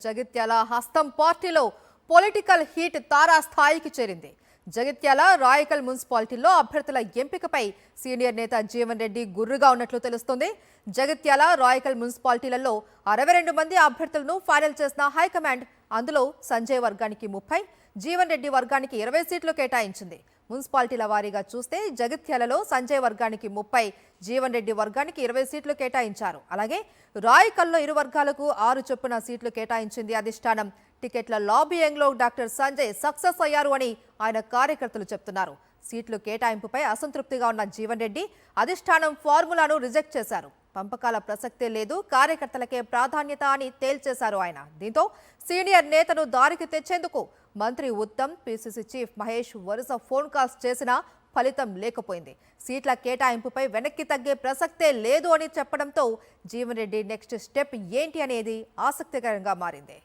జగిత్యాల హస్తం పార్టీలో political heat తారాస్థాయికి చేరింది. జగిత్యాల రాయకల్ మున్సిపాలిటీలో అభ్యర్థుల ఎంపికపై సీనియర్ నేత జీవన్ రెడ్డి గుర్రుగా ఉన్నట్లు తెలుస్తోంది. జగిత్యాల రాయకల్ మున్సిపాలిటీలలో 62 మంది అభ్యర్థులను ఫైనల్ చేసిన హైకమాండ్ అందులో సంజయ్ వర్గానికి 30, జీవన్ రెడ్డి వర్గానికి 20 సీట్లు కేటాయించింది. మున్సిపాలిటీల వారీగా చూస్తే జగిత్యాలలో సంజయ్ వర్గానికి 30, జీవన్ రెడ్డి వర్గానికి 20 సీట్లు కేటాయించారు. అలాగే రాయకల్లో ఇరు వర్గాలకు 6 చొప్పున సీట్లు కేటాయించింది అధిష్టానం. టికెట్ల లాబియింగ్లో డాక్టర్ సంజయ్ సక్సెస్ అయ్యారు అని ఆయన కార్యకర్తలు చెప్తున్నారు. సీట్లు కేటాయింపుపై అసంతృప్తిగా ఉన్న జీవన్ రెడ్డి అధిష్టానం ఫార్ములాను రిజెక్ట్ చేశారు. పంపకాల ప్రసక్తే లేదు, కార్యకర్తలకే ప్రాధాన్యత అని తేల్చేశారు ఆయన. దీంతో సీనియర్ నేతను దారికి తెచ్చేందుకు మంత్రి ఉత్తమ్, పిసిసి చీఫ్ మహేష్ వరుస ఫోన్ కాల్స్ చేసినా ఫలితం లేకపోయింది. సీట్ల కేటాయింపుపై వెనక్కి తగ్గే ప్రసక్తే లేదు అని చెప్పడంతో జీవన్ రెడ్డి నెక్స్ట్ స్టెప్ ఏంటి అనేది ఆసక్తికరంగా మారింది.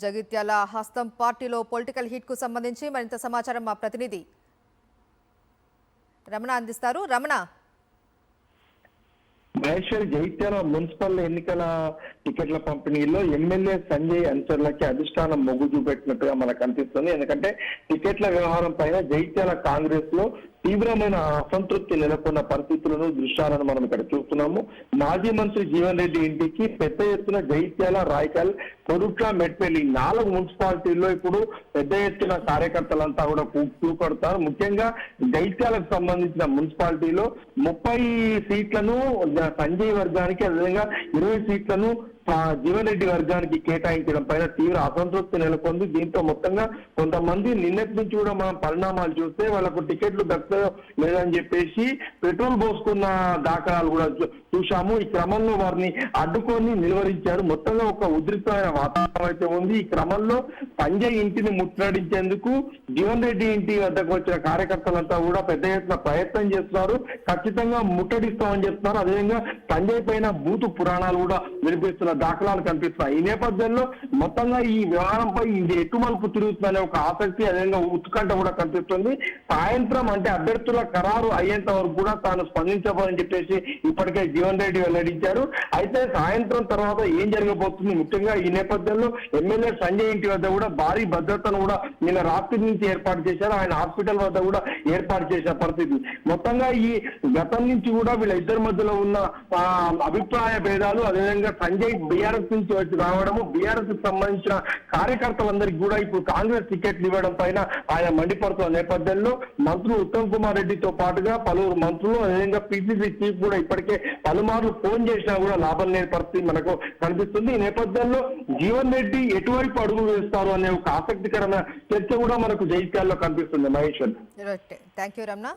జగిత్యాల హస్తం పార్టీలో పొలిటికల్ హీట్ కు సంబంధించి మరింత సమాచారం మా ప్రతినిధి రమణ అందిస్తారు. రమణ, మహేశ్వరి, జగిత్యాల మున్సిపల్ ఎన్నికల టికెట్ల పంపిణీలో ఎమ్మెల్యే సంజయ్ అనుచరులకి అధిష్టానం మొగ్గు చూపెట్టినట్టుగా మనకు అనిపిస్తుంది. ఎందుకంటే టికెట్ల వ్యవహారం పైన జగిత్యాల కాంగ్రెస్ లో తీవ్రమైన అసంతృప్తి నెలకొన్న పరిస్థితులను, దృశ్యాలను మనం ఇక్కడ చూస్తున్నాము. మాజీ మంత్రి జీవన్ రెడ్డి ఇంటికి పెద్ద ఎత్తున జగిత్యాల, రాయకల్, కొరుట్ల, మెట్పల్లి 4 మున్సిపాలిటీల్లో ఇప్పుడు పెద్ద ఎత్తున కార్యకర్తలంతా కూడా చూపడతారు. ముఖ్యంగా జగిత్యాలకు సంబంధించిన మున్సిపాలిటీలో 30 సీట్లను సంజయ్ వర్గానికి, అదేవిధంగా 20 సీట్లను జీవన్ రెడ్డి వర్గానికి కేటాయించడం పైన తీవ్ర అసంతృప్తి నెలకొంది. దీంతో మొత్తంగా కొంతమంది నిన్నటి నుంచి కూడా మనం పరిణామాలు చూస్తే వాళ్ళకు టికెట్లు దక్కదో లేదని చెప్పేసి పెట్రోల్ పోసుకున్న దాఖలాలు కూడా చూశాము. ఈ క్రమంలో వారిని అడ్డుకొని నిలువరించారు. మొత్తంగా ఒక ఉధృతమైన వాతావరణం అయితే ఉంది. ఈ క్రమంలో సంజయ్ ఇంటిని ముట్టడించేందుకు జీవన్ రెడ్డి ఇంటి వద్దకు వచ్చిన కార్యకర్తలంతా కూడా పెద్ద ఎత్తున ప్రయత్నం చేస్తున్నారు. ఖచ్చితంగా ముట్టడిస్తామని చెప్తున్నారు. అదేవిధంగా సంజయ్ పైన బూతు పురాణాలు కూడా వినిపిస్తున్న దాఖలాలు కనిపిస్తున్నాయి. ఈ నేపథ్యంలో మొత్తంగా ఈ వ్యవహారంపై ఇది ఎటుమలుపు తిరుగుతుందనే ఒక ఆసక్తి, అదేవిధంగా ఉత్కంఠ కూడా కనిపిస్తుంది. సాయంత్రం అంటే అభ్యర్థుల ఖరారు అయ్యేంత వరకు కూడా తాను స్పందించబోదని చెప్పేసి ఇప్పటికే జీవన్ రెడ్డి వెల్లడించారు. అయితే సాయంత్రం తర్వాత ఏం జరగబోతుంది, ముఖ్యంగా ఈ నేపథ్యంలో ఎమ్మెల్యే సంజయ్ ఇంటి వద్ద కూడా భారీ భద్రతను కూడా నిన్న రాత్రి నుంచి ఏర్పాటు చేశారు. ఆయన హాస్పిటల్ వద్ద కూడా ఏర్పాటు చేసిన పరిస్థితి. మొత్తంగా ఈ గతం నుంచి కూడా వీళ్ళ ఇద్దరి మధ్యలో ఉన్న అభిప్రాయ భేదాలు, అదేవిధంగా సంజయ్ బీఆర్ఎస్ నుంచి వచ్చి రావడము, బీఆర్ఎస్ కు సంబంధించిన కార్యకర్తలందరికీ కూడా ఇప్పుడు కాంగ్రెస్ టికెట్లు ఇవ్వడం పైన ఆయన మండిపడుతున్న నేపథ్యంలో మంత్రులు ఉత్తమ్ కుమార్ రెడ్డితో పాటుగా పలువురు మంత్రులు, అదేవిధంగా పిసిసి చీఫ్ కూడా ఇప్పటికే పలుమార్లు ఫోన్ చేసినా కూడా లాభం లేని పరిస్థితి మనకు కనిపిస్తుంది. ఈ నేపథ్యంలో జీవన్ రెడ్డి ఎటువైపు అడుగులు వేస్తారు అనే ఒక ఆసక్తికరమైన చర్చ కూడా మనకు జగిత్యాలలో కనిపిస్తుంది. Maheshwar, thank you Ramana.